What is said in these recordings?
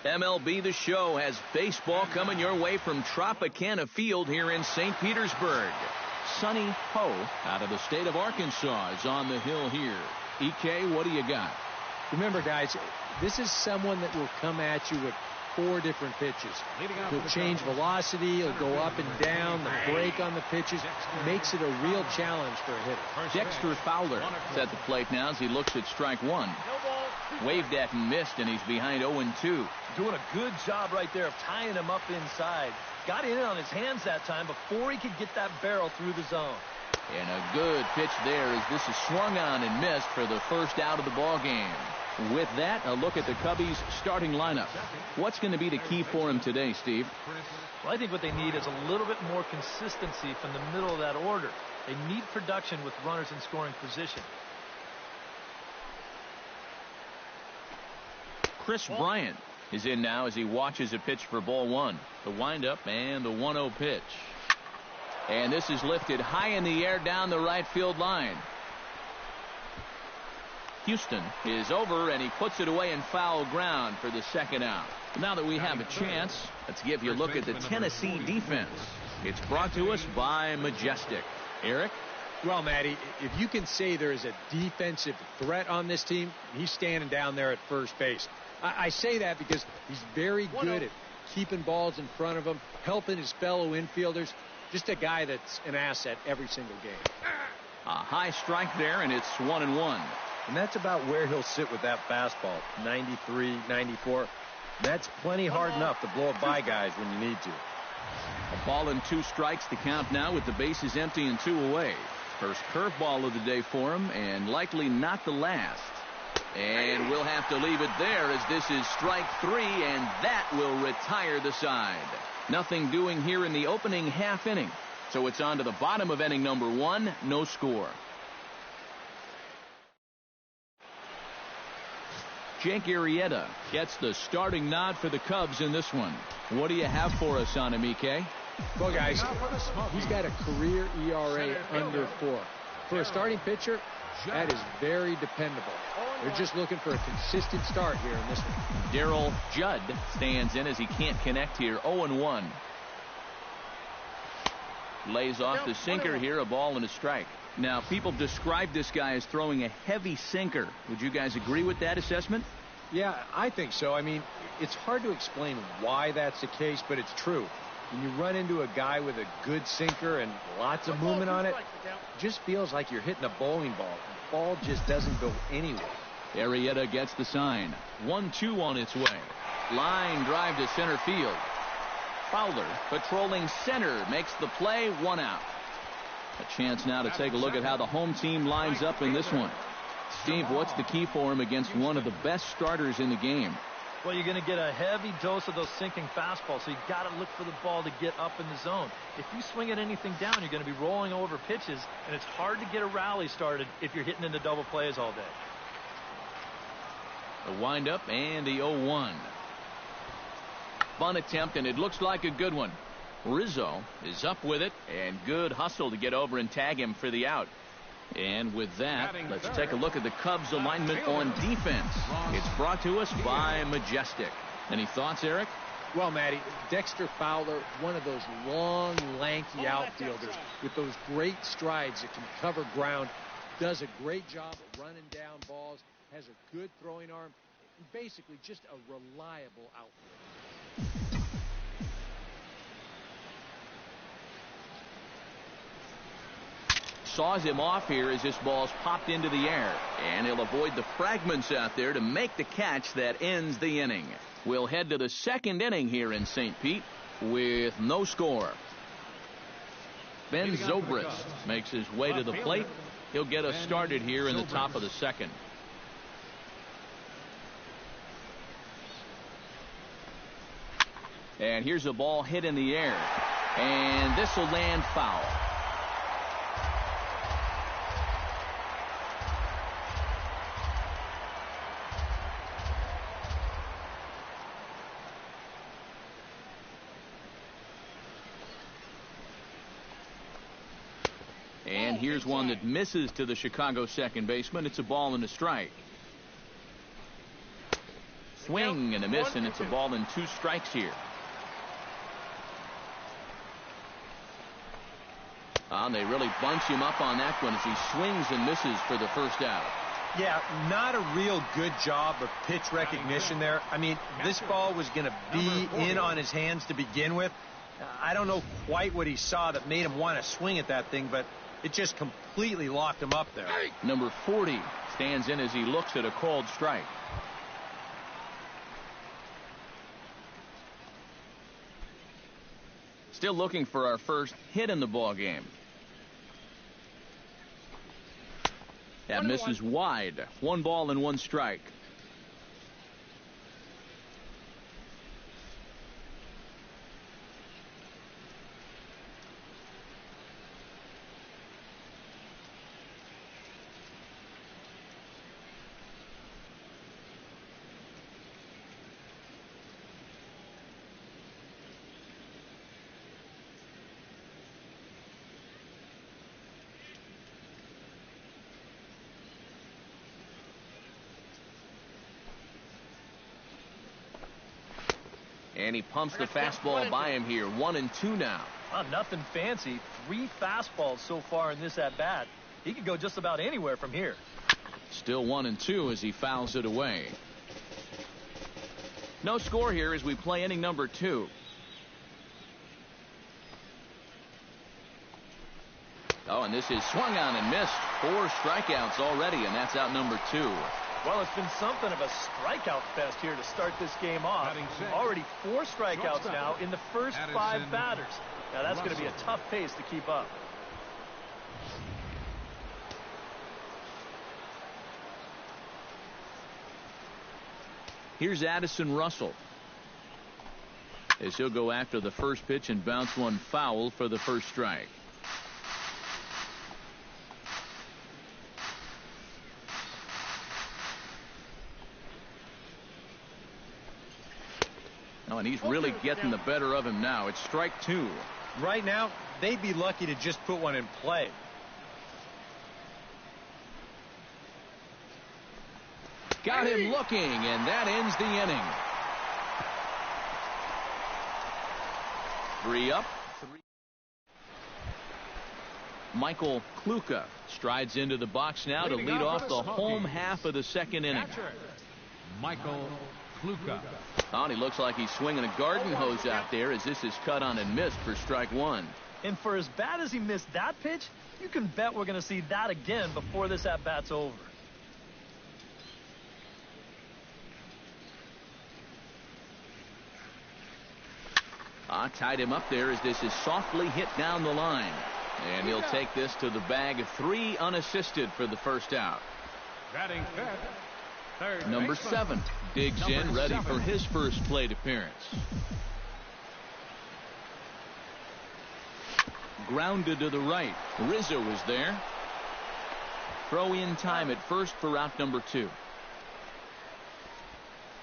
MLB The Show has baseball coming your way from Tropicana Field here in St. Petersburg. Sonny Ho out of the state of Arkansas is on the hill here. EK, what do you got? Remember, guys, this is someone that will come at you with 4 different pitches. He'll change velocity, he'll go up and down, the break on the pitches makes it a real challenge for a hitter. Dexter Fowler is at the plate now as he looks at strike 1. Waved at and missed, and he's behind 0-2. Doing a good job right there of tying him up inside. Got in on his hands that time before he could get that barrel through the zone. And a good pitch there as this is swung on and missed for the first out of the ball game. With that, a look at the Cubbies' starting lineup. What's going to be the key for him today, Steve? Well, I think what they need is a little bit more consistency from the middle of that order. They need production with runners in scoring position. Chris Bryant is in now as he watches a pitch for ball 1. The windup and the 1-0 pitch. And this is lifted high in the air down the right field line. Houston is over, and he puts it away in foul ground for the second out. Now that we have a chance, let's give you a look at the Tennessee defense. It's brought to us by Majestic. Eric? Well, Matty, if you can say there is a defensive threat on this team, he's standing down there at first base. I say that because he's very good at keeping balls in front of him, helping his fellow infielders. Just a guy that's an asset every single game. A high strike there, and it's 1-1. And that's about where he'll sit with that fastball, 93, 94. That's plenty hard enough to blow it by guys when you need to. A ball and 2 strikes to count now with the bases empty and 2 away. First curveball of the day for him, and likely not the last. And we'll have to leave it there as this is strike 3, and that will retire the side. Nothing doing here in the opening half inning. So it's on to the bottom of inning number 1, no score. Jake Arrieta gets the starting nod for the Cubs in this one. What do you have for us on him, EK? Well, guys, he's got a career ERA under 4. For a starting pitcher, that is very dependable. They're just looking for a consistent start here in this one. Darryl Judd stands in as he can't connect here. 0-1. Lays off the sinker here, a ball and a strike. Now, people describe this guy as throwing a heavy sinker. Would you guys agree with that assessment? Yeah, I think so. I mean, it's hard to explain why that's the case, but it's true. When you run into a guy with a good sinker and lots of movement on it, it just feels like you're hitting a bowling ball. The ball just doesn't go anywhere. Arrieta gets the sign. 1-2 on its way. Line drive to center field. Fowler patrolling center makes the play, 1 out. A chance now to take a look at how the home team lines up in this one. Steve, what's the key for him against one of the best starters in the game? Well, you're going to get a heavy dose of those sinking fastballs, so you got to look for the ball to get up in the zone. If you swing at anything down, you're going to be rolling over pitches, and it's hard to get a rally started if you're hitting into double plays all day. The windup and the 0-1. Bunt attempt, and it looks like a good one. Rizzo is up with it, and good hustle to get over and tag him for the out. And with that, let's take a look at the Cubs' alignment on defense. It's brought to us by Majestic. Any thoughts, Eric? Well, Matty, Dexter Fowler, one of those long, lanky outfielders with those great strides that can cover ground, does a great job of running down balls, has a good throwing arm, and basically just a reliable outfielder. Saws him off here as this ball's popped into the air, and he'll avoid the fragments out there to make the catch that ends the inning. We'll head to the second inning here in St. Pete with no score. Ben Zobrist makes his way to the plate. He'll get us started here in the top of the second. And here's a ball hit in the air, and this will land foul. And here's one that misses to the Chicago second baseman. It's a ball and a strike. swing and a miss, and it's a ball and 2 strikes here. And they really bunch him up on that one as he swings and misses for the first out. Yeah, not a real good job of pitch recognition there. I mean, this ball was going to be in on his hands to begin with. I don't know quite what he saw that made him want to swing at that thing, but it just completely locked him up there. Number 40 stands in as he looks at a called strike. Still looking for our first hit in the ball game. That misses wide. 1 ball and 1 strike. And he pumps the fastball by him here. 1-2 now. Nothing fancy. 3 fastballs so far in this at-bat. He could go just about anywhere from here. Still 1-2 as he fouls it away. No score here as we play inning number 2. Oh, and this is swung on and missed. 4 strikeouts already, and that's out number 2. Well, it's been something of a strikeout fest here to start this game off. Already 4 strikeouts now in the first 5 batters. Now, that's going to be a tough pace to keep up. Here's Addison Russell, as he'll go after the first pitch and bounce one foul for the first strike. Oh, and he's really getting the better of him now. It's strike 2. Right now, they'd be lucky to just put one in play. Got him looking, and that ends the inning. 3 up. Michael Kluka strides into the box now to lead off the home half of the second inning. Michael Kluka. Oh, and he looks like he's swinging a garden hose out there as this is cut on and missed for strike 1. And for as bad as he missed that pitch, you can bet we're going to see that again before this at-bat's over. Tied him up there as this is softly hit down the line. And he'll take this to the bag. 3 unassisted for the first out. Batting fifth. Third Number baseman. 7 digs in, ready for his first plate appearance. Grounded to the right. Rizzo is there. Throw in time at first for out number 2.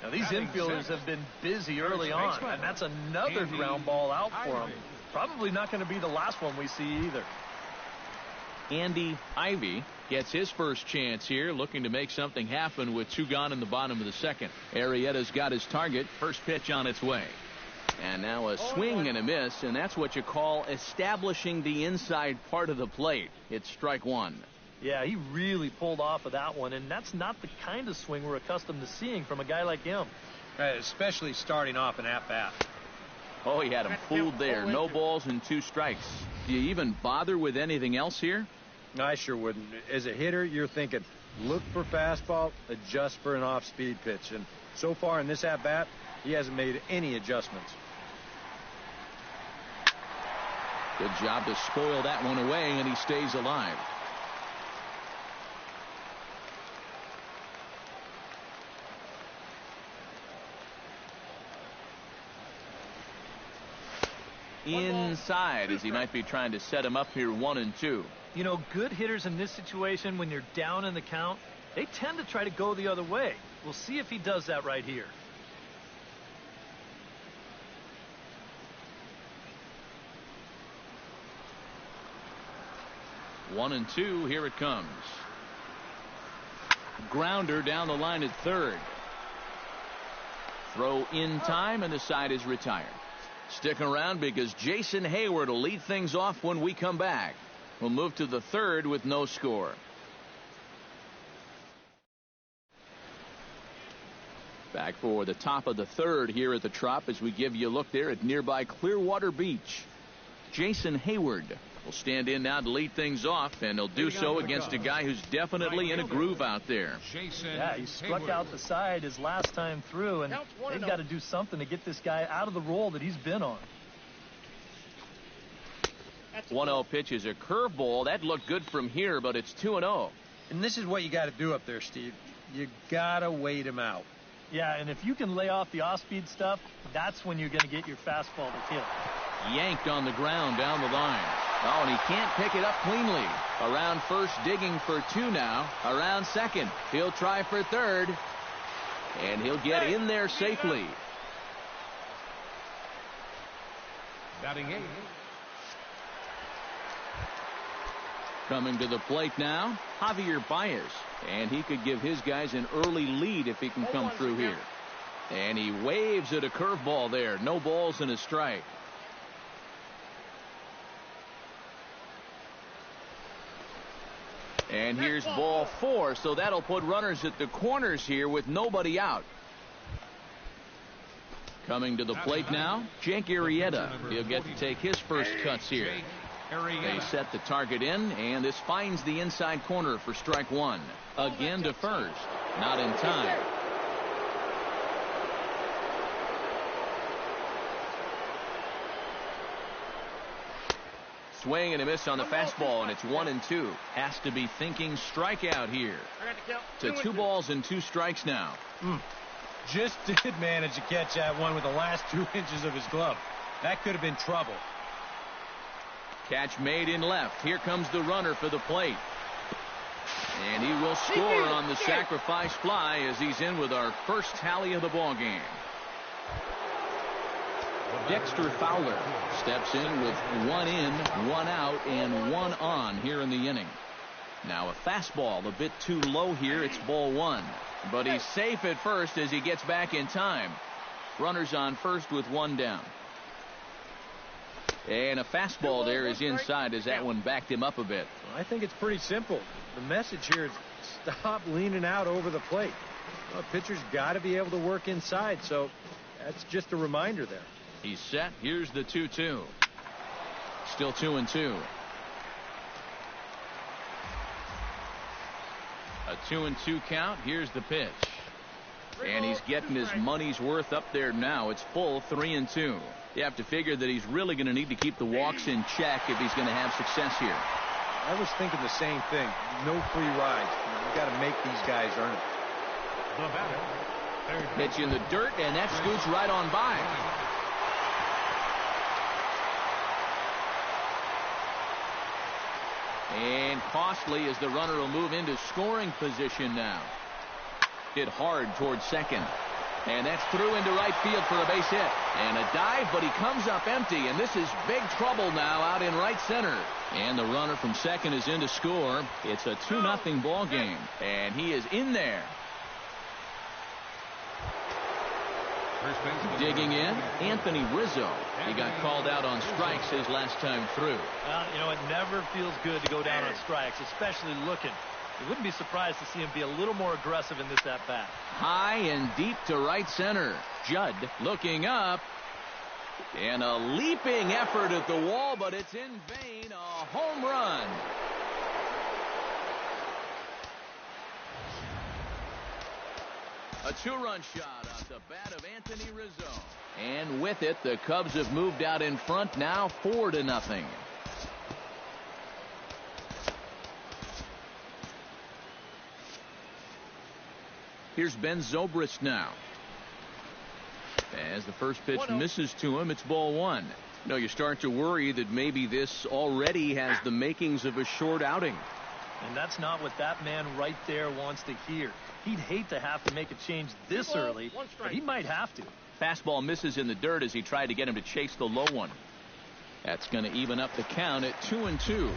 Now, these infielders have been busy early on, and that's another ground ball out for them. Probably not going to be the last one we see either. Andy Ivy gets his first chance here, looking to make something happen with 2 gone in the bottom of the second. Arrieta's got his target. First pitch on its way. And now a swing and a miss, and that's what you call establishing the inside part of the plate. It's strike 1. Yeah, he really pulled off of that one, and that's not the kind of swing we're accustomed to seeing from a guy like him. Especially starting off an at-bat. Oh, he had him fooled there. No balls and 2 strikes. Do you even bother with anything else here? I sure wouldn't. As a hitter, you're thinking, look for fastball, adjust for an off-speed pitch. And so far in this at-bat, he hasn't made any adjustments. Good job to spoil that one away, and he stays alive. Inside, as he might be trying to set him up here 1-2. You know, good hitters in this situation, when you're down in the count, they tend to try to go the other way. We'll see if he does that right here. One and two, here it comes. Grounder down the line at third. Throw in time, and the side is retired. Stick around because Jason Heyward will lead things off when we come back. We'll move to the third with no score. Back for the top of the third here at the Trop as we give you a look there at nearby Clearwater Beach. Jason Heyward will stand in now to lead things off, and he'll do so against a guy who's definitely in a groove out there. Yeah, he struck out the side his last time through, and they've got to do something to get this guy out of the role that he's been on. 1-0 pitch is a curveball. That looked good from here, but it's 2-0. And this is what you got to do up there, Steve. You got to wait him out. Yeah, and if you can lay off the off-speed stuff, that's when you're going to get your fastball to hit. Yanked on the ground down the line. Oh, and he can't pick it up cleanly. Around first, digging for two now. Around second. He'll try for third. And he'll get in there safely. Batting 8. Coming to the plate now, Javier Baez. And he could give his guys an early lead if he can come through here. And he waves at a curveball there. No balls and a strike. And here's ball 4, so that'll put runners at the corners here with nobody out. Coming to the plate now, Jake Arrieta. He'll get to take his first cuts here. They set the target in, and this finds the inside corner for strike 1. Again to first. Not in time. Swing and a miss on the fastball, and it's 1-2. Has to be thinking strikeout here. To 2 balls and 2 strikes now. Just did manage to catch that one with the last 2 inches of his glove. That could have been trouble. Catch made in left. Here comes the runner for the plate. And he will score on the sacrifice fly as he's in with our first tally of the ball game. Dexter Fowler steps in with 1 in, 1 out, and 1 on here in the inning. Now a fastball a bit too low here. It's ball 1. But he's safe at first as he gets back in time. Runners on first with 1 down. And a fastball there is inside as that one backed him up a bit. Well, I think it's pretty simple. The message here is stop leaning out over the plate. Well, pitcher's got to be able to work inside, so that's just a reminder there. He's set. Here's the 2-2. Still 2-2. A 2-2 count. Here's the pitch. And he's getting his money's worth up there now. It's full 3-2. You have to figure that he's really going to need to keep the walks in check if he's going to have success here. I was thinking the same thing. No free rides. You've got to make these guys earn it. The batter. Pitch in the dirt, and that scoots right on by. And costly as the runner will move into scoring position now. Hit hard towards second. And that's through into right field for a base hit. And a dive, but he comes up empty. And this is big trouble now out in right center. And the runner from second is in to score. It's a 2-0 ball game. And he is in there. Digging in, Anthony Rizzo. He got called out on strikes his last time through. Well, you know, it never feels good to go down on strikes, especially looking. You wouldn't be surprised to see him be a little more aggressive in this at-bat. High and deep to right center. Judd looking up. And a leaping effort at the wall, but it's in vain. A home run. A 2-run shot off the bat of Anthony Rizzo. And with it, the Cubs have moved out in front now 4-0. Here's Ben Zobrist now. As the first pitch misses to him, it's ball 1. No, you start to worry that maybe this already has the makings of a short outing. And that's not what that man right there wants to hear. He'd hate to have to make a change this early, but he might have to. Fastball misses in the dirt as he tried to get him to chase the low one. That's going to even up the count at 2-2.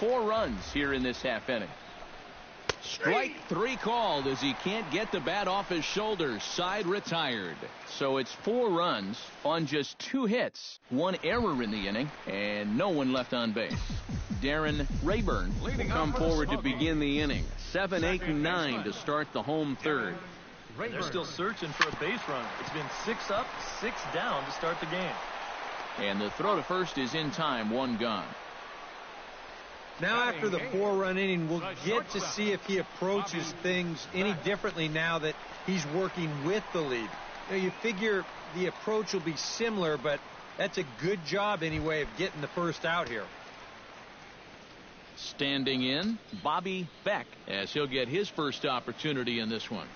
4 runs here in this half inning. Strike three called as he can't get the bat off his shoulders. Side retired. So it's 4 runs on just 2 hits. 1 error in the inning and no one left on base. Darren Rayburn will come forward to begin the inning. 7, 8, and 9 to start the home third. They're still searching for a base runner. It's been 6 up, 6 down to start the game. And the throw to first is in time. 1 gone. Now after the 4-run inning, we'll get to see if he approaches things any differently now that he's working with the lead. You figure the approach will be similar, but that's a good job anyway of getting the first out here. Standing in, Bobby Beck, as he'll get his first opportunity in this one.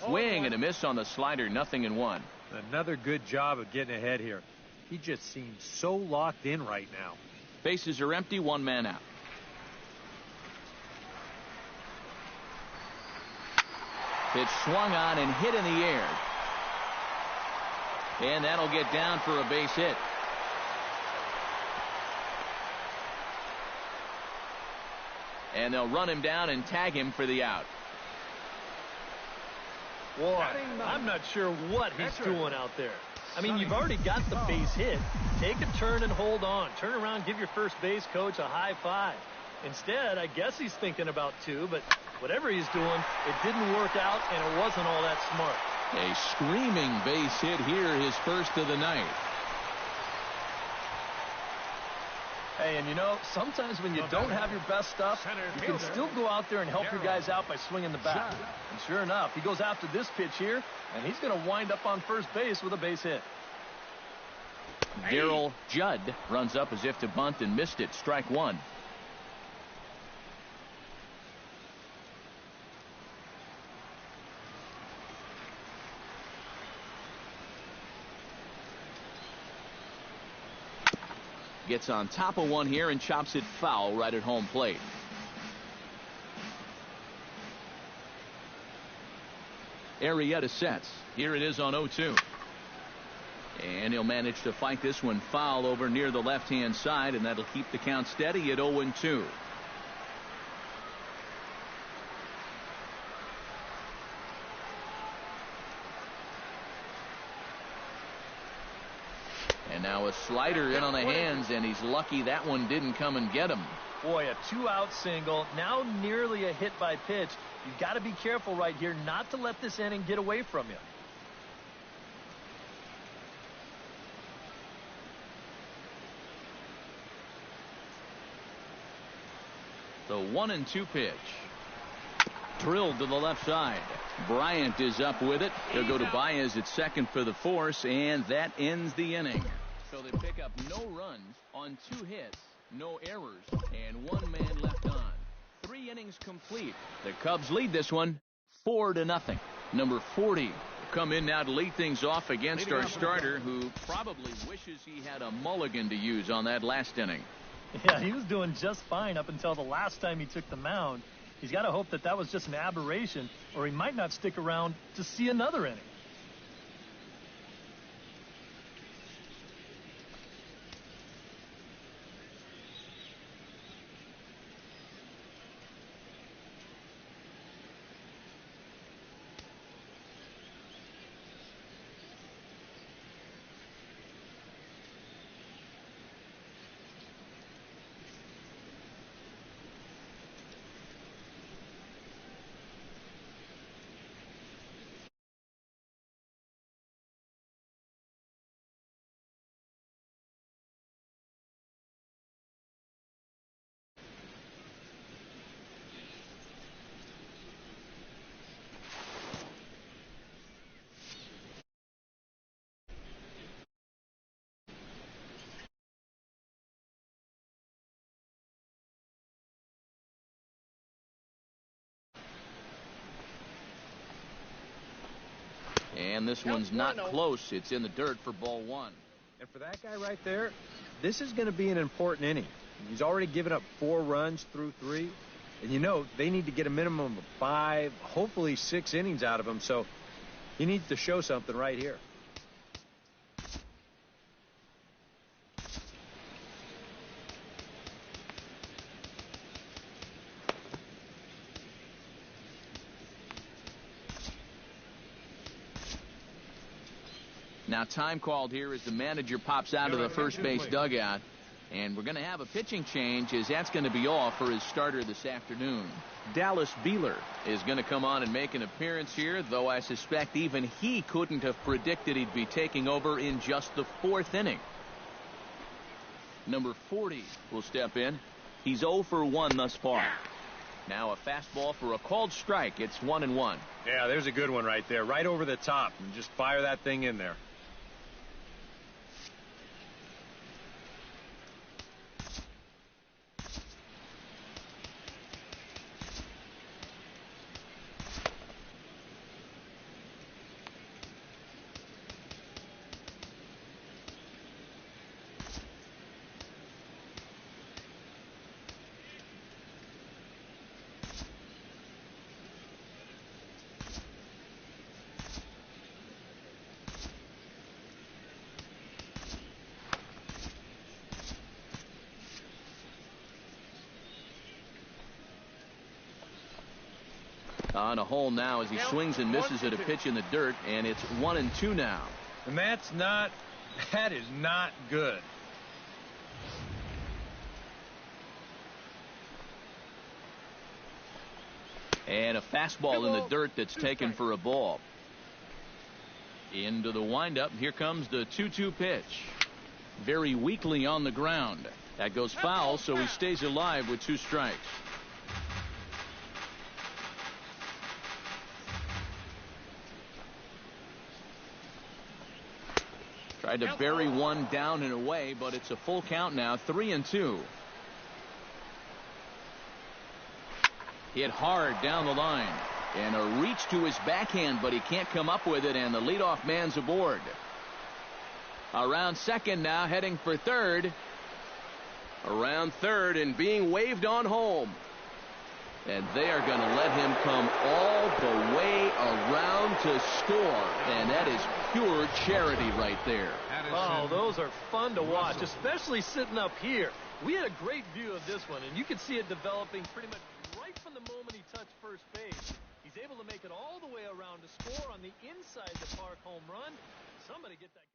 Swing and a miss on the slider. 0-1. Another good job of getting ahead here. He just seems so locked in right now. Bases are empty. 1 man out. Pitch swung on and hit in the air. And that'll get down for a base hit. And they'll run him down and tag him for the out. Boy, I'm not sure what he's doing out there. I mean, you've already got the base hit. Take a turn and hold on. Turn around, give your first base coach a high five. Instead, I guess he's thinking about 2, but whatever he's doing, it didn't work out, and it wasn't all that smart. A screaming base hit here, his first of the night. Hey, and you know, sometimes when you don't have your best stuff, you can still go out there and help your guys out by swinging the bat. And sure enough, he goes after this pitch here, and he's going to wind up on first base with a base hit. Darryl Judd runs up as if to bunt and missed it. Strike 1. Gets on top of one here and chops it foul right at home plate. Arrieta sets. Here it is on 0-2. And he'll manage to fight this one foul over near the left-hand side, and that'll keep the count steady at 0-2. And now a slider in on the hands, and he's lucky that one didn't come and get him. Boy, a 2-out single, now nearly a hit by pitch. You've got to be careful right here not to let this inning get away from you. The 1-2 pitch. Drilled to the left side. Bryant is up with it. He'll go to Baez at second for the force, and that ends the inning. So they pick up no runs on 2 hits, no errors, and 1 man left on. 3 innings complete. The Cubs lead this one 4-0. Number 40 will come in now to lead things off against our starter, who probably wishes he had a mulligan to use on that last inning. Yeah, he was doing just fine up until the last time he took the mound. He's got to hope that that was just an aberration, or he might not stick around to see another inning. And this one's not close. It's in the dirt for ball 1. And for that guy right there, this is going to be an important inning. He's already given up 4 runs through 3. And you know, they need to get a minimum of 5, hopefully 6 innings out of him. So he needs to show something right here. Now time called here as the manager pops out of the first base dugout. And we're going to have a pitching change as that's going to be off for his starter this afternoon. Dallas Beeler is going to come on and make an appearance here, though I suspect even he couldn't have predicted he'd be taking over in just the 4th inning. Number 40 will step in. He's 0 for 1 thus far. Now a fastball for a called strike. It's 1-1. Yeah, there's a good one right there, right over the top, and just fire that thing in there. On a hole now as he swings and misses at a pitch in the dirt, and it's 1-2 now. And that is not good. And a fastball in the dirt that's taken for a ball. Into the windup. Here comes the 2-2 pitch. Very weakly on the ground. That goes foul, so he stays alive with 2 strikes. Tried to bury one down and away, but it's a full count now, 3-2. Hit hard down the line. And a reach to his backhand, but he can't come up with it, and the leadoff man's aboard. Around second now, heading for third. Around third and being waved on home. And they are going to let him come all the way around to score. And that is pure charity right there. Oh, those are fun to watch, especially sitting up here. We had a great view of this one, and you could see it developing pretty much right from the moment he touched first base. He's able to make it all the way around to score on the inside the park home run. Somebody get that guy.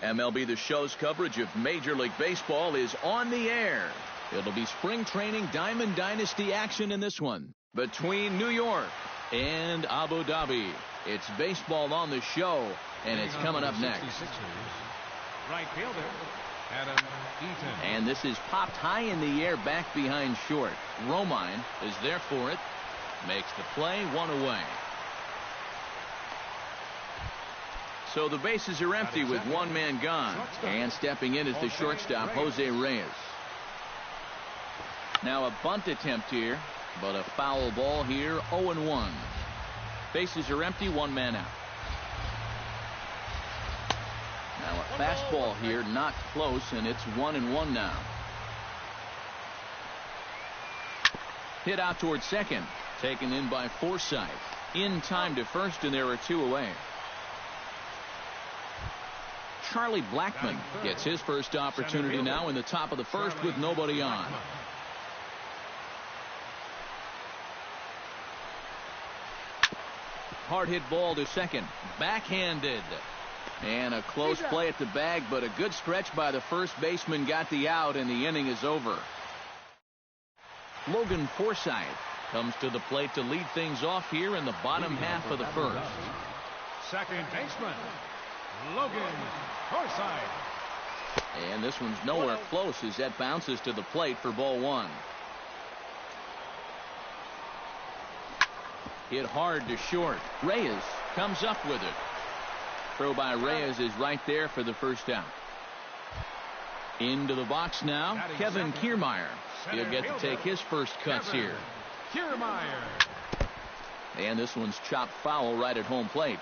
MLB The Show's coverage of Major League Baseball is on the air. It'll be spring training Diamond Dynasty action in this one between New York and Abu Dhabi. It's baseball on the show, and it's coming up next. Right fielder, Adam Eaton. And this is popped high in the air back behind short. Romine is there for it. Makes the play, one away. So the bases are empty with one man gone. And stepping in is the shortstop, Jose Reyes. Now a bunt attempt here, but a foul ball here, 0-1. Bases are empty, one man out. Now a fastball here, not close, and it's 1-1 now. Hit out towards second, taken in by Forsythe. In time to first, and there are two away. Charlie Blackmon gets his first opportunity now in the top of the first with nobody on. Hard hit ball to second. Backhanded. And a close play at the bag, but a good stretch by the first baseman got the out, and the inning is over. Logan Forsythe comes to the plate to lead things off here in the bottom half of the first. Second baseman, Logan Forsythe. And this one's nowhere close as that bounces to the plate for ball one. Hit hard to short. Reyes comes up with it. Throw by Reyes is right there for the first out. Into the box now, Kevin Kiermaier. He'll get to take his first cuts here. Kiermaier. And this one's chopped foul right at home plate.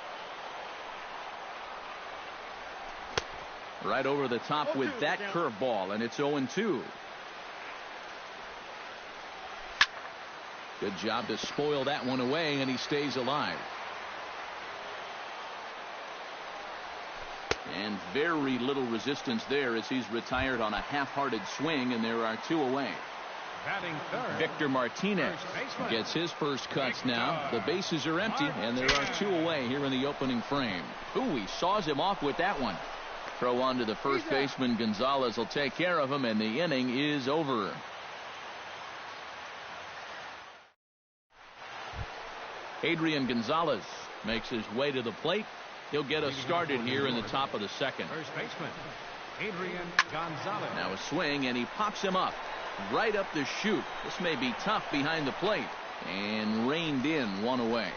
Right over the top with that curveball, and it's 0-2. Good job to spoil that one away, and he stays alive. And very little resistance there as he's retired on a half-hearted swing, and there are two away. Batting third, Victor Martinez gets his first cuts now. The bases are empty, and there are two away here in the opening frame. Ooh, he saws him off with that one. Throw on to the first baseman. Gonzalez will take care of him, and the inning is over. Adrian Gonzalez makes his way to the plate. He'll get us started here in the top of the second. First baseman, Adrian Gonzalez. Now a swing, and he pops him up. Right up the chute. This may be tough behind the plate. And reined in, one away.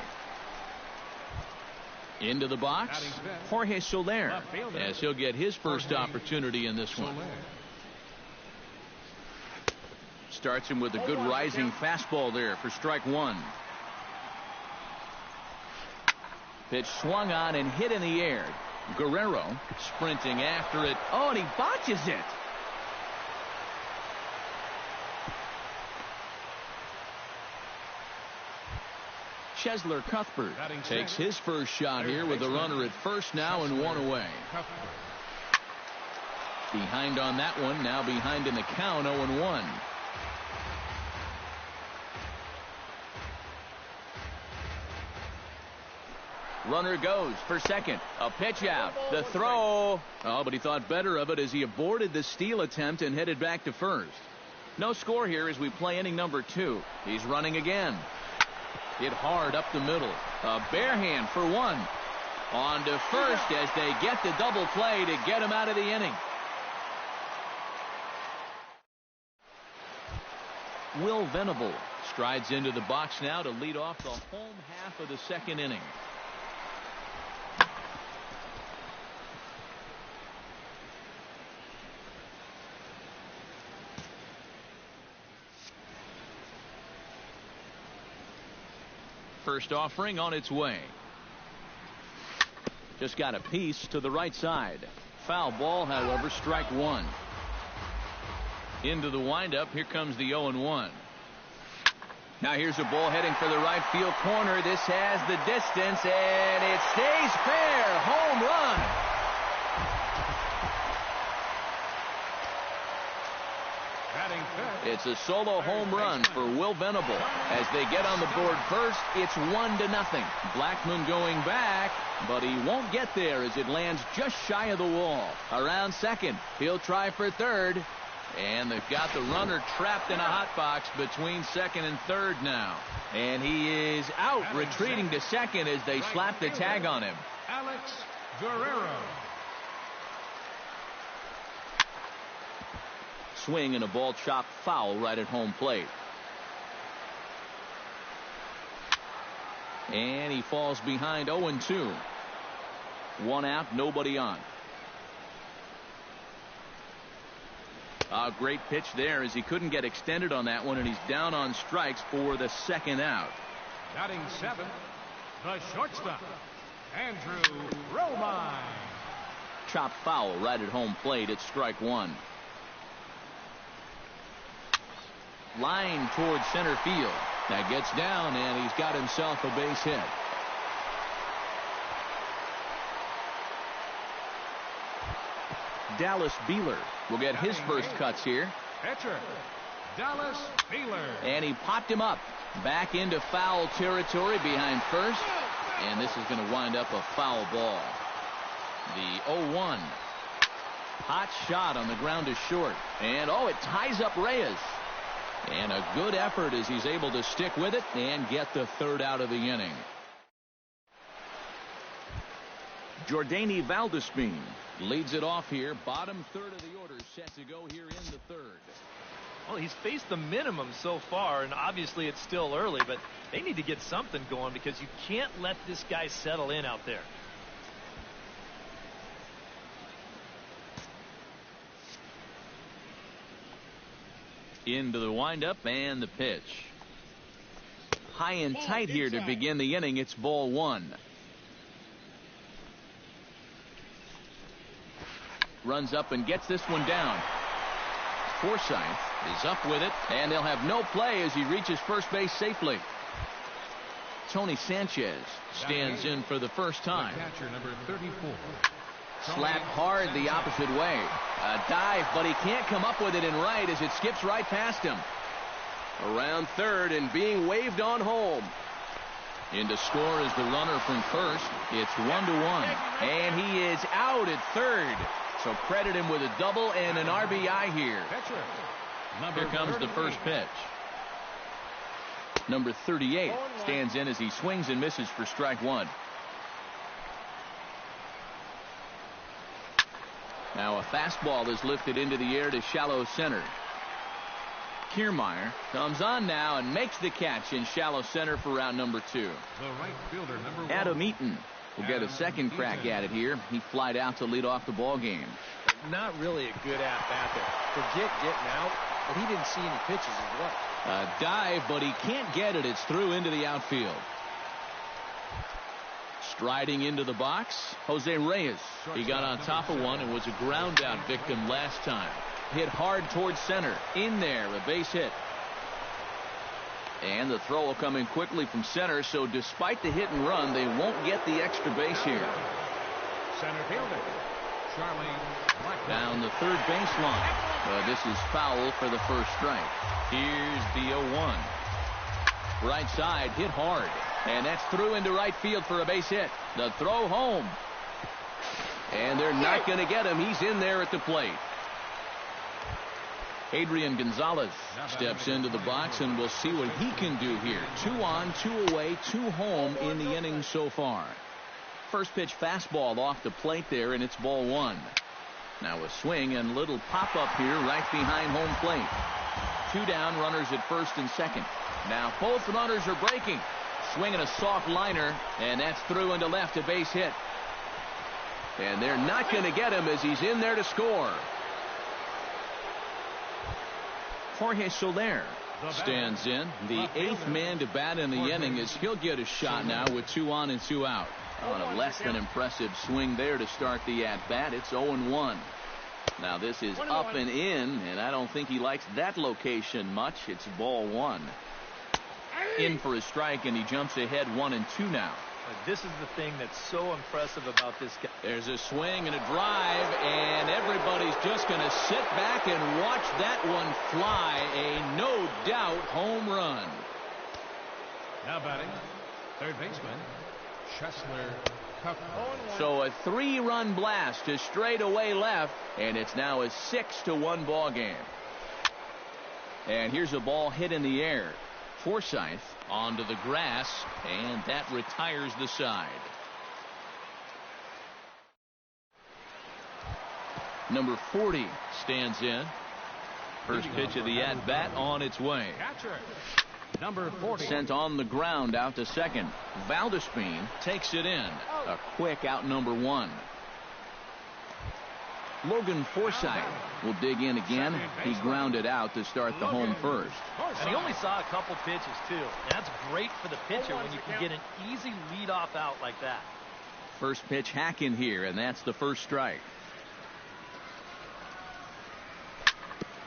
Into the box, Jorge Soler, as he'll get his first opportunity in this one. Starts him with a good rising fastball there for strike one. Pitch swung on and hit in the air. Guerrero sprinting after it. Oh, and he botches it. Chesler Cuthbert takes his first shot here with a runner at first now and one away. Behind on that one, now behind in the count, 0-1. Runner goes for second. A pitch out. The throw. Oh, but he thought better of it as he aborted the steal attempt and headed back to first. No score here as we play inning number 2. He's running again. Hit hard up the middle. A bare hand for one. On to first as they get the double play to get him out of the inning. Will Venable strides into the box now to lead off the home half of the second inning. First offering on its way. Just got a piece to the right side. Foul ball, however, strike one. Into the windup. Here comes the 0-1. Now here's a ball heading for the right field corner. This has the distance, and it stays fair. Home run. Batting fifth. It's a solo home run for Will Venable. As they get on the board first, it's 1-0. Blackmon going back, but he won't get there as it lands just shy of the wall. Around second, he'll try for third. And they've got the runner trapped in a hot box between second and third now. And he is out, retreating to second as they slap the tag on him. Alex Guerrero. Swing and a ball chopped foul right at home plate. And he falls behind 0-2. 1 out, nobody on. A great pitch there as he couldn't get extended on that one, and he's down on strikes for the second out. Batting seventh, the shortstop, Andrew Romine. Chopped foul right at home plate. It's strike one. Line towards center field. That gets down, and he's got himself a base hit. Dallas Beeler will get his first cuts here. Pitcher, Dallas Beeler. And he popped him up back into foul territory behind first. And this is going to wind up a foul ball. The 0-1. Hot shot on the ground is short. And it ties up Reyes. And a good effort as he's able to stick with it and get the third out of the inning. Jordany Valdespin leads it off here. Bottom third of the order set to go here in the third. Well, he's faced the minimum so far, and obviously it's still early, but they need to get something going because you can't let this guy settle in out there. Into the windup and the pitch. High and tight here to begin the inning. It's ball one. Runs up and gets this one down. Forsythe is up with it, and they'll have no play as he reaches first base safely. Tony Sanchez stands in for the first time. Catcher number 34. Slapped hard the opposite way. A dive, but he can't come up with it in right as it skips right past him. Around third and being waved on home. In to score is the runner from first. It's 1-1. And he is out at third. So credit him with a double and an RBI here. Here comes the first pitch. Number 38 stands in as he swings and misses for strike one. Now a fastball is lifted into the air to shallow center. Kiermaier comes on now and makes the catch in shallow center for round number two. The right fielder, number 1. Adam Eaton will get a second crack at it here. He flied out to lead off the ball game. Not really a good at-bat there. Forget getting out, but he didn't see any pitches as well. A dive, but he can't get it. It's through into the outfield. Striding into the box, Jose Reyes. He got on top of one and was a ground out victim last time. Hit hard towards center. In there, a base hit. And the throw will come in quickly from center, so despite the hit and run, they won't get the extra base here. Center fielder, Charlie Blackmon. Down the third baseline. This is foul for the first strike. Here's the 0-1. Right side, hit hard. And that's through into right field for a base hit. The throw home. And they're not going to get him. He's in there at the plate. Adrian Gonzalez steps into the box, and we'll see what he can do here. 2 on, 2 away, 2 home in the inning so far. First pitch fastball off the plate there, and it's ball one. Now a swing and little pop-up here right behind home plate. 2 down, runners at first and second. Now both runners are breaking. Swinging a soft liner, and that's through into left, a base hit. And they're not going to get him as he's in there to score. Jorge Soler stands in. The 8th man to bat in the inning as he'll get a shot now with 2 on and 2 out. On a less than impressive swing there to start the at-bat. It's 0-1. Now this is up and in, and I don't think he likes that location much. It's ball one. In for a strike, and he jumps ahead 1-2 now. This is the thing that's so impressive about this guy. There's a swing and a drive, and everybody's just going to sit back and watch that one fly. A no-doubt home run. Now batting, third baseman, Cheslor Tucker. So a 3-run blast to straightaway left, and it's now a 6-1 ball game. And here's a ball hit in the air. Forsythe onto the grass, and that retires the side. Number 40 stands in. First pitch of the at-bat on its way. Catcher, number 40. Sent on the ground out to second. Valdespin takes it in. A quick out number 1. Logan Forsythe will dig in again. He grounded out to start the home first. And he only saw a couple pitches, too. And that's great for the pitcher when you can get an easy leadoff out like that. First pitch hack in here, and that's the first strike.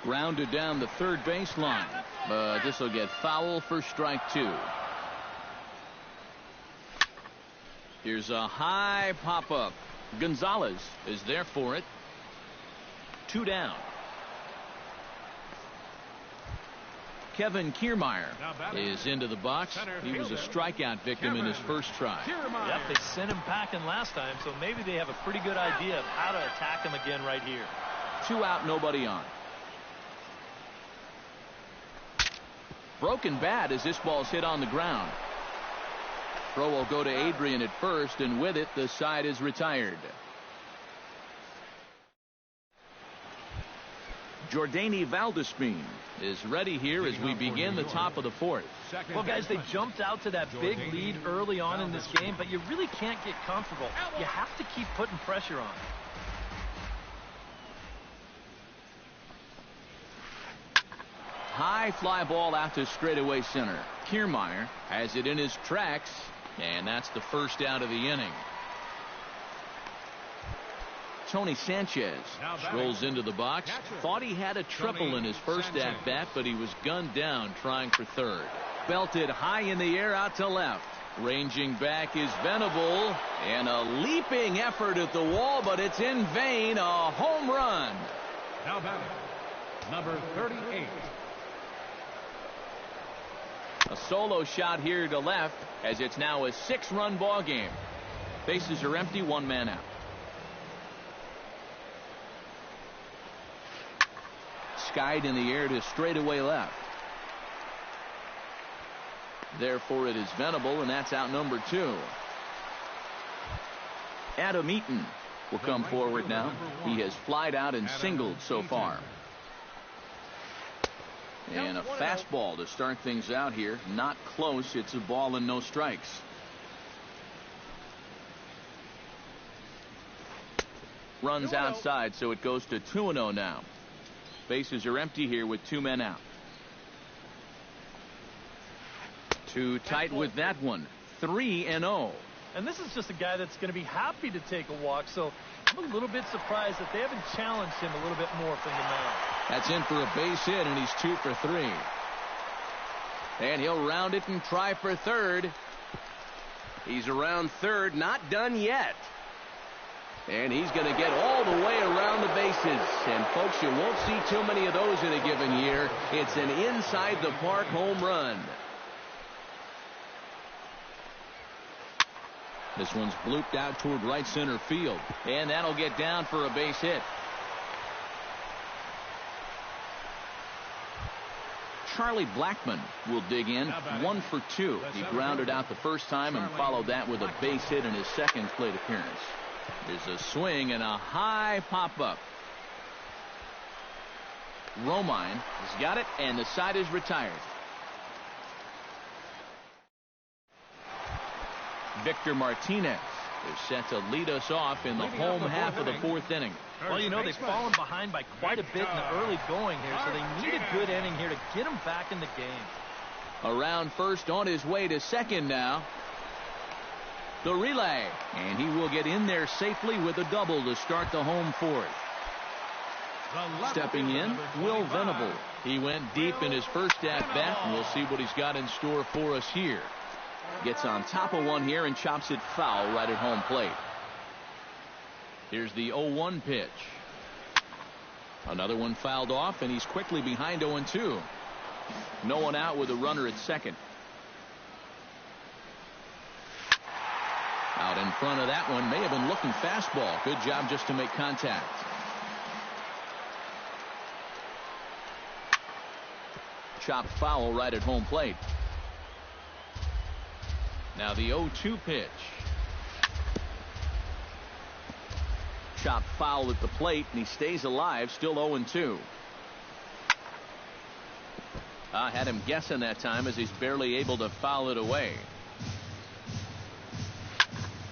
Grounded down the third baseline, but this will get foul for strike 2. Here's a high pop-up. Gonzalez is there for it. 2 down. Kevin Kiermaier is into the box. He was a strikeout victim in his first try. Yep, they sent him packing last time, so maybe they have a pretty good idea of how to attack him again right here. 2 out, nobody on. Broken bat as this ball's hit on the ground. Throw will go to Adrian at first, and with it, the side is retired. Jordany Valdespin is ready here as we begin the top of the 4th. Well, guys, they jumped out to that big lead early on in this game, but you really can't get comfortable. You have to keep putting pressure on. High fly ball out to straightaway center. Kiermaier has it in his tracks, and that's the first out of the inning. Tony Sanchez strolls into the box. Thought he had a triple in his first at-bat, but he was gunned down trying for third. Belted high in the air out to left. Ranging back is Venable, and a leaping effort at the wall, but it's in vain. A home run. Now batting, number 38. A solo shot here to left as it's now a 6-run ball game. Bases are empty, 1 man out. Skied in the air to straightaway left. Therefore it is Venable, and that's out number 2. Adam Eaton will come forward now. He has flied out and singled so far. And a fastball to start things out here. Not close. It's a ball and no strikes. Runs outside, so it goes to 2-0 now. Bases are empty here with 2 men out. Too tight with that one. 3-0. And this is just a guy that's going to be happy to take a walk, so I'm a little bit surprised that they haven't challenged him a little bit more from the mound. That's in for a base hit, and he's 2 for 3. And he'll round it and try for third. He's around third, not done yet. And he's going to get all the way around the bases. And folks, you won't see too many of those in a given year. It's an inside the park home run. This one's blooped out toward right center field, and that'll get down for a base hit. Charlie Blackmon will dig in. 1 for 2. He grounded out the first time and followed that with a base hit in his second plate appearance. There's a swing and a high pop-up. Romine has got it, and the side is retired. Victor Martinez is set to lead us off in the home half of the 4th inning. Well, you know, they've fallen behind by quite a bit in the early going here, so they need a good inning here to get them back in the game. Around first, on his way to second now. The relay, and he will get in there safely with a double to start the home 4th. Stepping in, Will Venable. He went deep in his first at-bat, and we'll see what he's got in store for us here. Gets on top of one here and chops it foul right at home plate. Here's the 0-1 pitch. Another one fouled off, and he's quickly behind 0-2. No one out with a runner at second. Out in front of that one, may have been looking fastball. Good job just to make contact. Chopped foul right at home plate. Now the 0-2 pitch. Chopped foul at the plate, and he stays alive, still 0-2. Had him guessing that time as he's barely able to foul it away.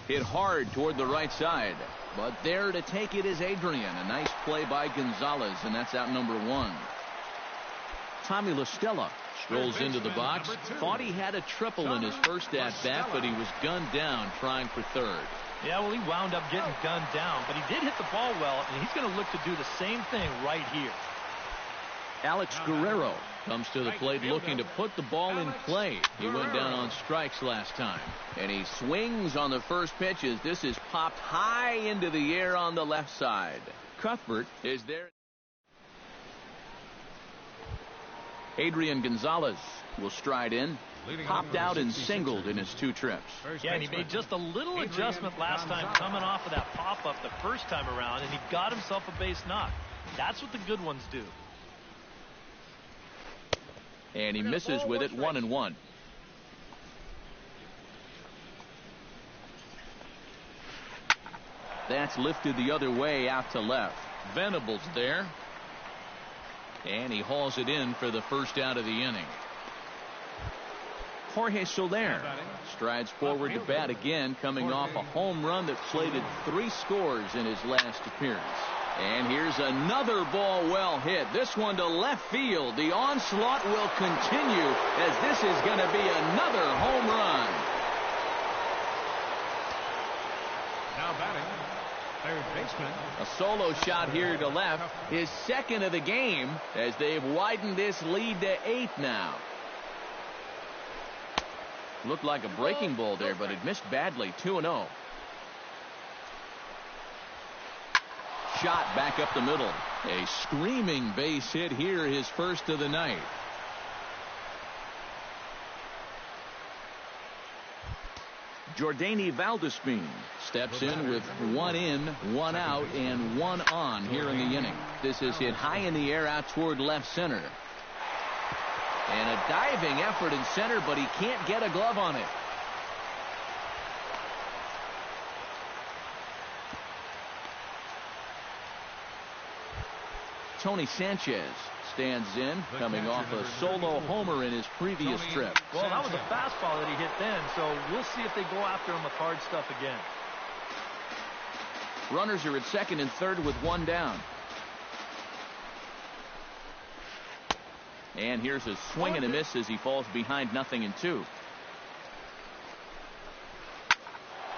Hit hard toward the right side, but there to take it is Adrian. A nice play by Gonzalez, and that's out number 1. Tommy La Stella strolls into the box. Thought he had a triple in his first at-bat, but he was gunned down trying for third. Yeah, well, he wound up getting gunned down, but he did hit the ball well, and he's going to look to do the same thing right here. Alex Guerrero comes to the plate looking to put the ball in play. He went down on strikes last time. And he swings on the first pitch as this is popped high into the air on the left side. Cuthbert is there. Adrian Gonzalez will stride in. Popped out and singled in his 2 trips. Yeah, and he made just a little adjustment last time coming off of that pop-up the first time around, and he got himself a base knock. That's what the good ones do. And he misses with it, 1-1. That's lifted the other way out to left. Venables there. And he hauls it in for the first out of the inning. Jorge Soler strides forward to bat again, coming off a home run that plated 3 scores in his last appearance. And here's another ball well hit. This one to left field. The onslaught will continue as this is going to be another home run. Now batting, third baseman. A solo shot here to left. His second of the game as they've widened this lead to 8 now. Looked like a breaking ball there, but it missed badly. 2-0. Shot back up the middle. A screaming base hit here, his first of the night. Jordany Valdespin steps in with 1 in, 1 out, and 1 on here in the inning. This is hit high in the air out toward left center. And a diving effort in center, but he can't get a glove on it. Tony Sanchez stands in, coming off a solo homer in his previous trip. Well, that was a fastball that he hit then, so we'll see if they go after him with hard stuff again. Runners are at second and third with 1 down. And here's a swing and a miss as he falls behind 0-2.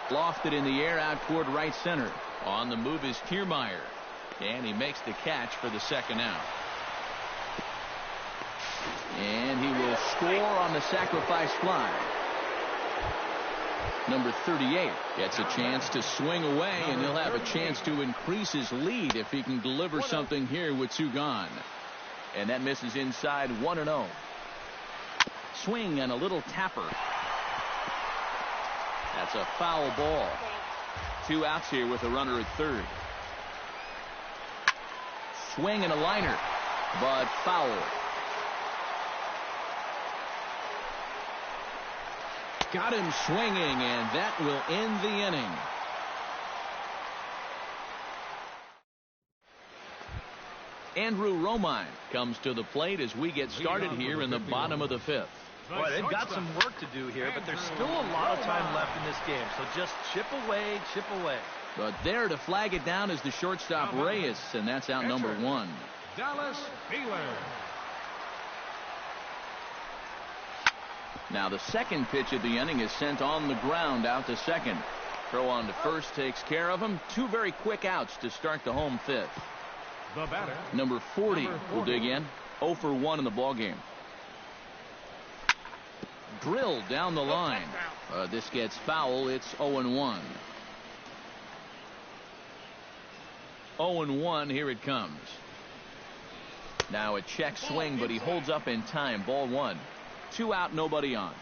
Lofted in the air out toward right center. On the move is Kiermaier. And he makes the catch for the second out. And he will score on the sacrifice fly. Number 38 gets a chance to swing away, and he'll have a chance to increase his lead if he can deliver something here with 2 gone. And that misses inside, 1-0. Swing and a little tapper. That's a foul ball. 2 outs here with a runner at third. Swing and a liner, but foul. Got him swinging, and that will end the inning. Andrew Romine comes to the plate as we get started here in the bottom of the 5th. Boy, they've got some work to do here, but there's still a lot of time left in this game, so just chip away, chip away. But there to flag it down is the shortstop Reyes, and that's out number 1. Dallas Wheeler. Now the second pitch of the inning is sent on the ground out to second. Throw on to first takes care of him. 2 very quick outs to start the home 5th. The batter. Number 40 will dig in. 0 for 1 in the ballgame. drilled down the line. This gets foul. It's 0-1. 0-1. Here it comes. Now a check swing, but he holds up in time. Ball one. 2 out, nobody on.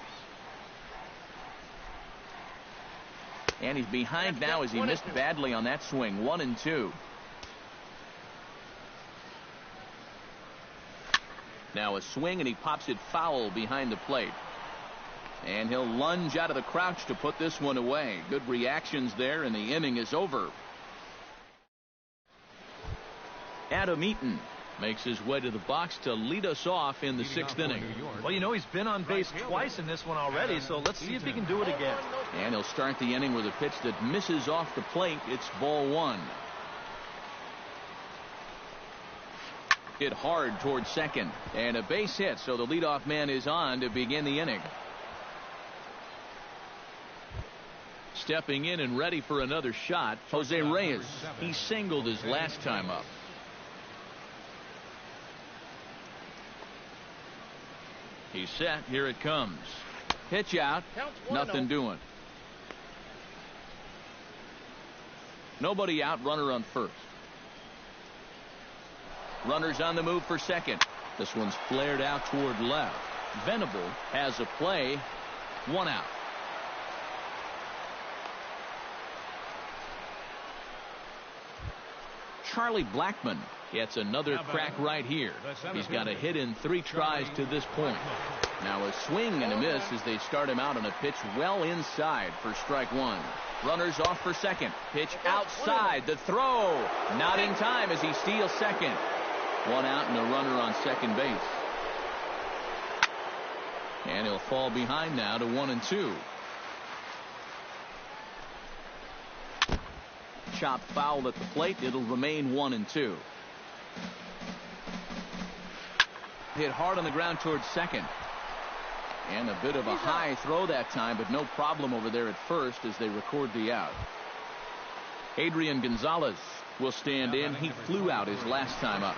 And he's behind now as he missed badly on that swing. 1-2. Now a swing, and he pops it foul behind the plate. And he'll lunge out of the crouch to put this one away. Good reactions there, and the inning is over. Adam Eaton makes his way to the box to lead us off in the 6th inning. Well, you know, he's been on base twice in this one already, so let's see if he can do it again. And he'll start the inning with a pitch that misses off the plate. It's ball one. Hit hard towards second, and a base hit, so the leadoff man is on to begin the inning. Stepping in and ready for another shot, Jose Reyes. He singled his last time up. He's set. Here it comes. Pitch out. Nothing doing. Nobody out. Runner on first. Runners on the move for second. This one's flared out toward left. Venable has a play. 1 out. Charlie Blackmon gets another crack right here. He's got a hit in 3 tries to this point. Now a swing and a miss as they start him out on a pitch well inside for strike one. Runners off for second. Pitch outside. The throw. Not in time as he steals second. 1 out and a runner on second base. And he'll fall behind now to 1-2. Chop foul at the plate. It'll remain 1-2. Hit hard on the ground towards second. And a bit of a high throw that time, but no problem over there at first as they record the out. Adrian Gonzalez will stand in. He flew out his last time up.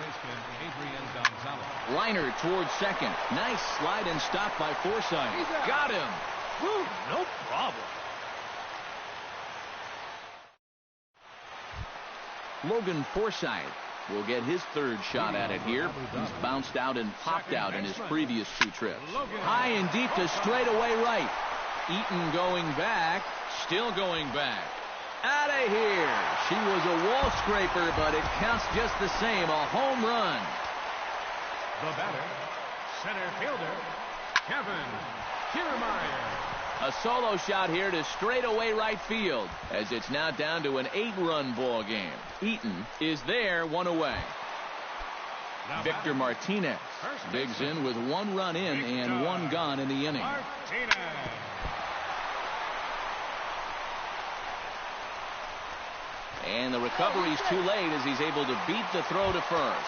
Liner towards second. Nice slide and stop by Forsythe. Got him. Woo, no problem. Logan Forsythe will get his 3rd shot at it here. He's bounced out and popped out in his previous 2 trips. High and deep to straightaway right. Eaton going back. Still going back. Out of here. She was a wall scraper, but it counts just the same. A home run. The batter, center fielder, Kevin Kiermaier. A solo shot here to straightaway right field as it's now down to an 8-run ball game. Eaton is there, 1 away. Victor Martinez digs in with 1 run in and 1 gone in the inning. And the recovery's too late as he's able to beat the throw to first.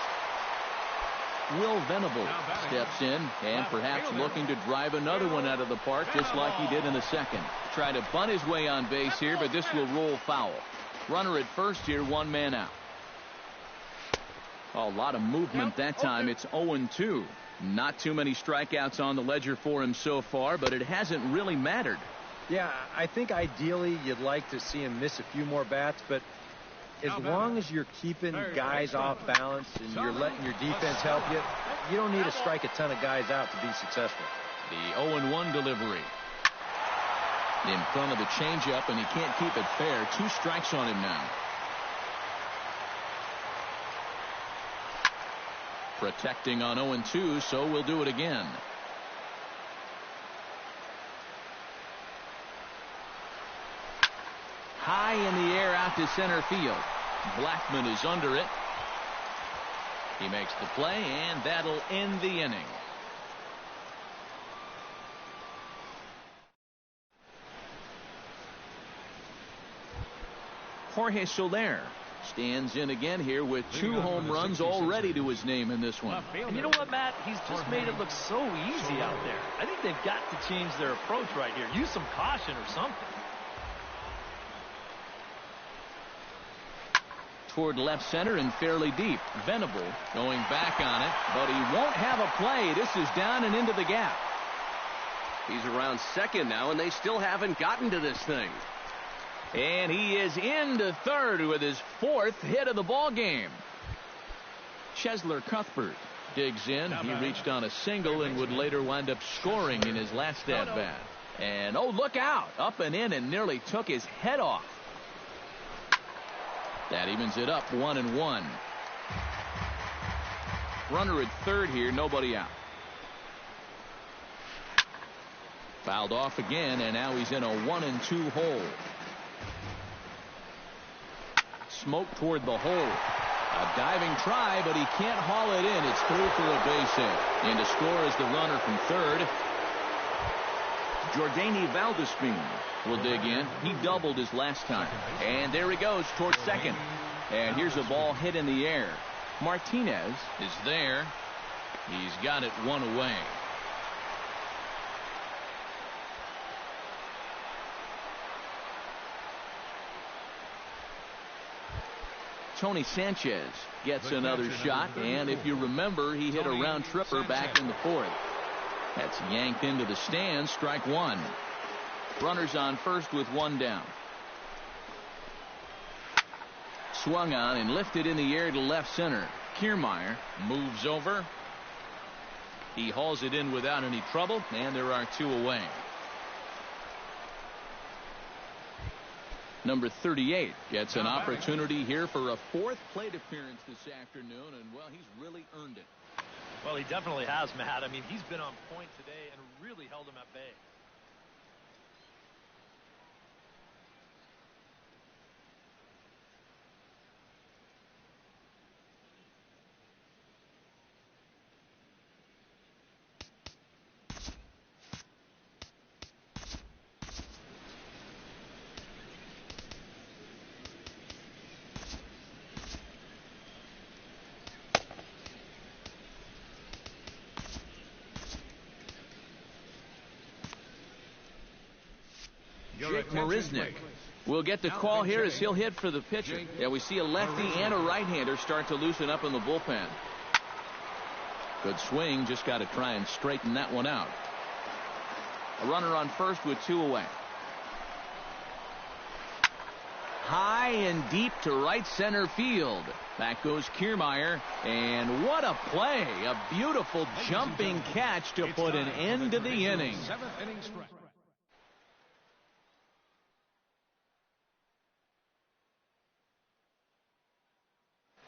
Will Venable steps in and perhaps looking to drive another one out of the park just like he did in the second. Try to bunt his way on base here, but this will roll foul. Runner at first here, 1 man out. A lot of movement that time. It's 0-2. Not too many strikeouts on the ledger for him so far, but it hasn't really mattered. Yeah, I think ideally you'd like to see him miss a few more bats, but as long as you're keeping guys off balance and you're letting your defense help you, you don't need to strike a ton of guys out to be successful. The 0-1 delivery. In front of the changeup, and he can't keep it fair. 2 strikes on him now. Protecting on 0-2, so we'll do it again. High in the air out to center field. Blackmon is under it. He makes the play, and that'll end the inning. Jorge Soler stands in again here with 2 home runs already to his name in this one. And you know what, Matt? He's just made it look so easy out there. I think they've got to change their approach right here. Use some caution or something. Toward left center and fairly deep. Venable going back on it, but he won't have a play. This is down and into the gap. He's around second now, and they still haven't gotten to this thing. And he is into third with his 4th hit of the ball game. Cheslor Cuthbert digs in. He reached on a single and would later wind up scoring in his last at-bat. And, oh, look out. Up and in and nearly took his head off. That evens it up 1-1. Runner at third here, nobody out. Fouled off again, and now he's in a 1-2 hole. Smoke toward the hole. A diving try, but he can't haul it in. It's through for a base hit. And to score is the runner from third. Jordany Valdespin will dig in. He doubled his last time. And there he goes towards second. And here's a ball hit in the air. Martinez is there. He's got it one away. Tony Sanchez gets another shot, and if you remember, he hit a round tripper back in the 4th. That's yanked into the stands, strike one. Runners on first with one down. Swung on and lifted in the air to left center. Kiermaier moves over. He hauls it in without any trouble, and there are two away. Number 38 gets an opportunity here for a 4th plate appearance this afternoon, and, well, he's really earned it. Well, he definitely has, Matt. I mean, he's been on point today and really held him at bay. Jake Marisnick will get the call here as he'll hit for the pitcher. Yeah, we see a lefty and a right-hander start to loosen up in the bullpen. Good swing, just got to try and straighten that one out. A runner on first with two away. High and deep to right center field. Back goes Kiermaier, and what a play. A beautiful jumping catch to put an end to the inning. 7th inning stretch.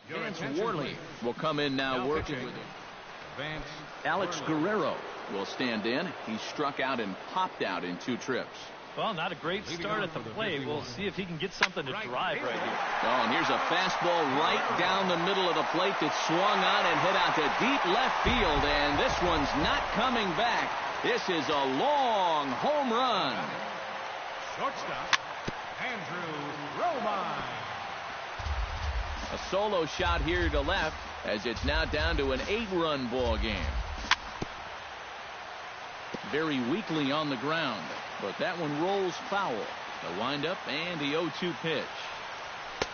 Vance Worley will come in now working with him. Alex Guerrero will stand in. He struck out and popped out in 2 trips. Well, not a great start at the plate. We'll see if he can get something to drive right here. Oh, and here's a fastball right down the middle of the plate that swung on and hit out to deep left field, and this one's not coming back. This is a long home run. Shortstop, Andrew Romine. A solo shot here to left as it's now down to an 8-run ball game. Very weakly on the ground, but that one rolls foul. The windup and the 0-2 pitch.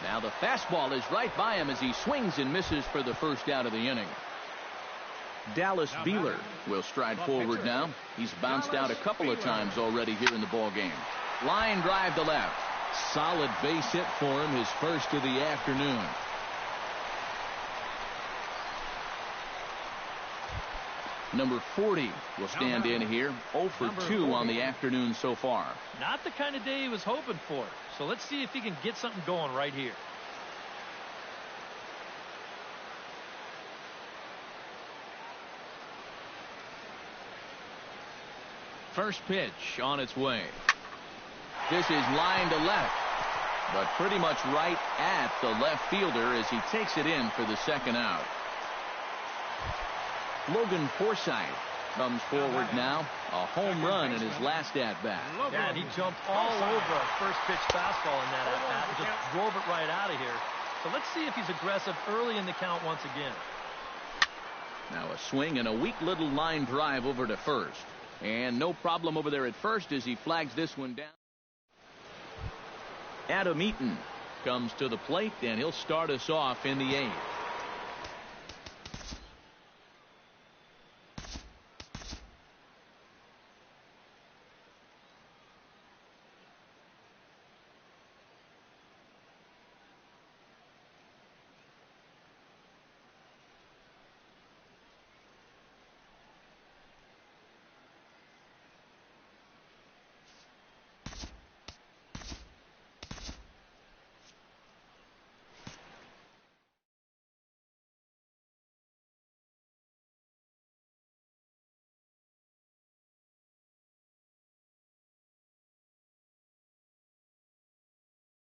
Now the fastball is right by him as he swings and misses for the first out of the inning. Dallas Beeler will stride forward now. He's bounced out a couple of times already here in the ball game. Line drive to left. Solid base hit for him, his first of the afternoon. Number 40 will stand in here. 0 for 2 on the afternoon so far. Not the kind of day he was hoping for. So let's see if he can get something going right here. First pitch on its way. This is line to left, but pretty much right at the left fielder as he takes it in for the second out. Logan Forsythe comes forward now. A home run in his last at-bat. Yeah, and he jumped all over a first pitch fastball in that at-bat and just drove it right out of here. So let's see if he's aggressive early in the count once again. Now a swing and a weak little line drive over to first. And no problem over there at first as he flags this one down. Adam Eaton comes to the plate, and he'll start us off in the 8th.